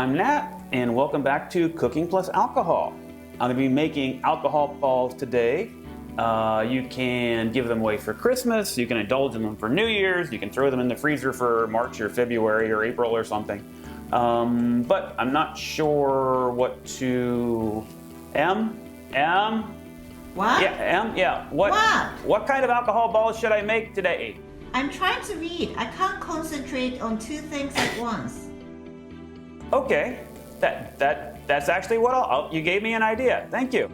I'm Nat, and welcome back to Cooking Plus Alcohol. I'm going to be making alcohol balls today. You can give them away for Christmas, you can indulge in them for New Year's, you can throw them in the freezer for March or February or April or something. But I'm not sure what to... What? Yeah. What kind of alcohol balls should I make today? I'm trying to read. I can't concentrate on two things at once. Okay, that's actually what you gave me an idea. Thank you.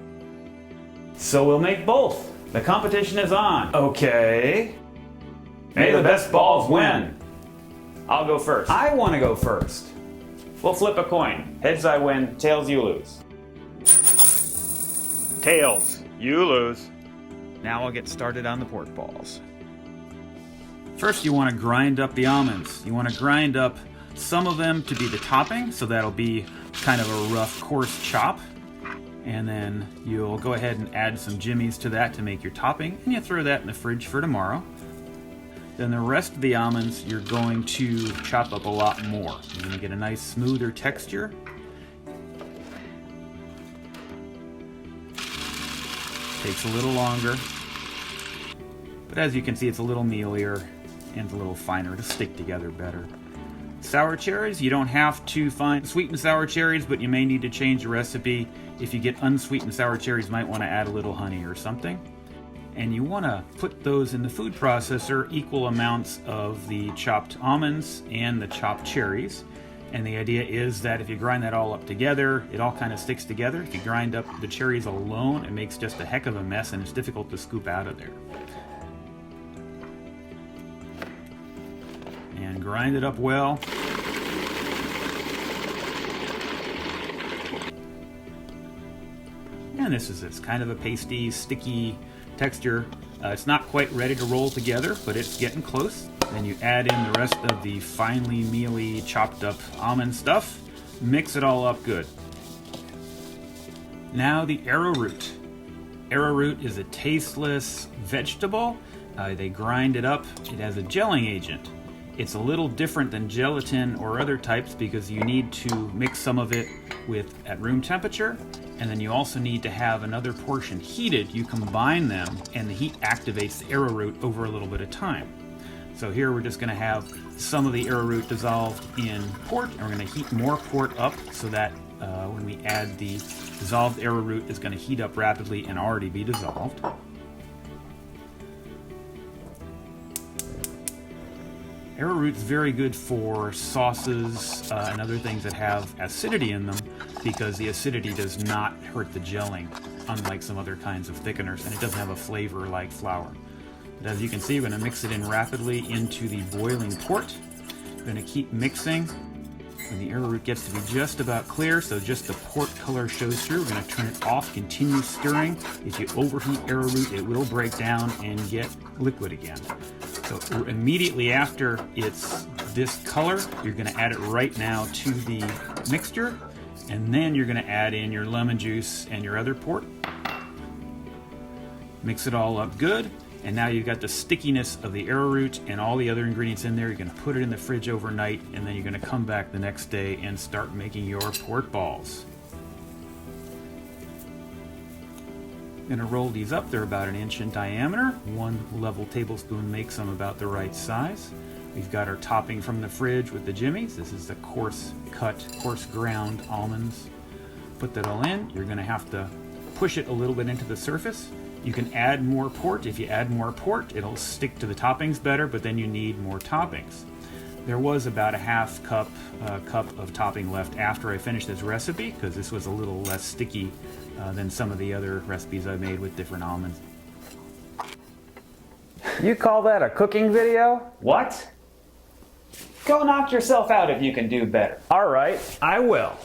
So we'll make both. The competition is on. Okay. May the best balls win. I'll go first. I want to go first. We'll flip a coin. Heads I win, tails you lose. Tails, you lose. Now I'll get started on the pork balls. First you want to grind up the almonds. You want to grind up some of them to be the topping, so that'll be kind of a rough, coarse chop. And then you'll go ahead and add some jimmies to that to make your topping, and you throw that in the fridge for tomorrow. Then the rest of the almonds you're going to chop up a lot more. You're going to get a nice smoother texture. Takes a little longer, but as you can see, it's a little mealier and it's a little finer to stick together better. Sour cherries, you don't have to find sweet and sour cherries, but you may need to change the recipe. If you get unsweetened sour cherries, you might want to add a little honey or something. And you want to put those in the food processor, equal amounts of the chopped almonds and the chopped cherries. And the idea is that if you grind that all up together, it all kind of sticks together. If you grind up the cherries alone, it makes just a heck of a mess and it's difficult to scoop out of there. And grind it up well. And this is kind of a pasty, sticky texture. It's not quite ready to roll together, but it's getting close. Then you add in the rest of the finely mealy chopped up almond stuff. Mix it all up good. Now the arrowroot. Arrowroot is a tasteless vegetable. They grind it up. It has a gelling agent. It's a little different than gelatin or other types because you need to mix some of it at room temperature, and then you also need to have another portion heated. You combine them and the heat activates the arrowroot over a little bit of time. So here we're just going to have some of the arrowroot dissolved in port, and we're going to heat more port up so that when we add the dissolved arrowroot, it's going to heat up rapidly and already be dissolved. Arrowroot's very good for sauces and other things that have acidity in them because the acidity does not hurt the gelling, unlike some other kinds of thickeners, and it doesn't have a flavor like flour. But as you can see, we're going to mix it in rapidly into the boiling port. We're going to keep mixing. When the arrowroot gets to be just about clear, so just the port color shows through, we're going to turn it off, continue stirring. If you overheat arrowroot, it will break down and get liquid again. So immediately after it's this color, you're going to add it right now to the mixture, and then you're going to add in your lemon juice and your other port. Mix it all up good. And now you've got the stickiness of the arrowroot and all the other ingredients in there. You're going to put it in the fridge overnight, and then you're going to come back the next day and start making your pork balls. I'm going to roll these up. They're about 1 inch in diameter. 1 level tablespoon makes them about the right size. We've got our topping from the fridge with the jimmies. This is the coarse cut, coarse ground almonds. Put that all in. You're going to have to push it a little bit into the surface. You can add more port. If you add more port, it'll stick to the toppings better, but then you need more toppings. There was about a half cup of topping left after I finished this recipe because this was a little less sticky than some of the other recipes I made with different almonds. You call that a cooking video? What? Go knock yourself out if you can do better. All right, I will.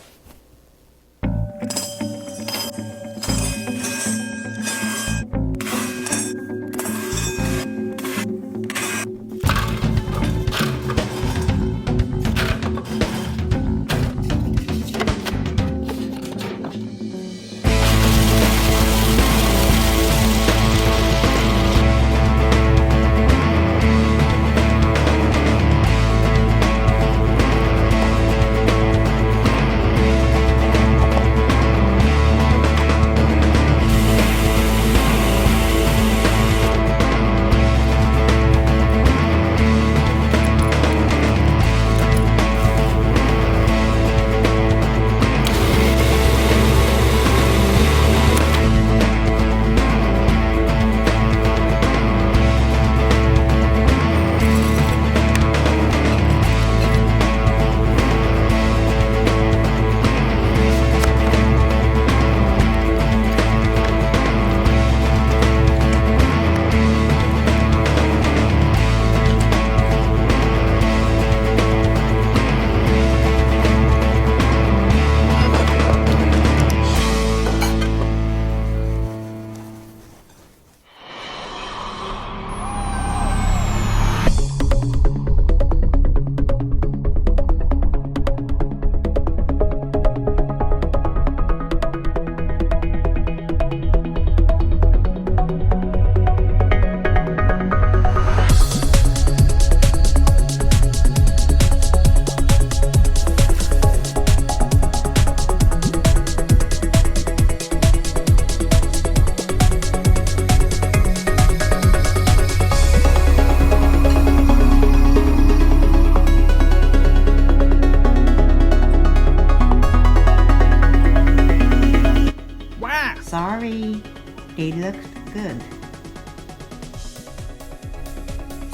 they looked good.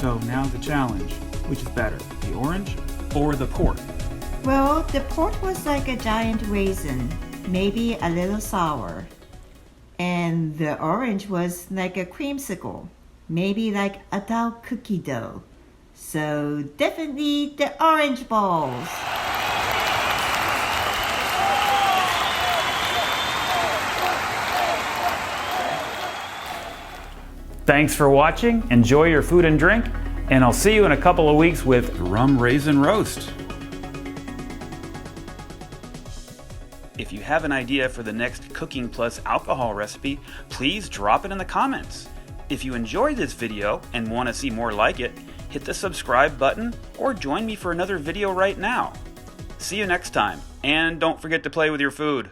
So now the challenge. Which is better, the orange or the port? Well, the port was like a giant raisin, maybe a little sour. And the orange was like a creamsicle, maybe like a dull cookie dough. So definitely the orange balls. Thanks for watching, enjoy your food and drink, and I'll see you in a couple of weeks with rum raisin roast. If you have an idea for the next cooking plus alcohol recipe, please drop it in the comments. If you enjoyed this video and want to see more like it, hit the subscribe button or join me for another video right now. See you next time, and don't forget to play with your food.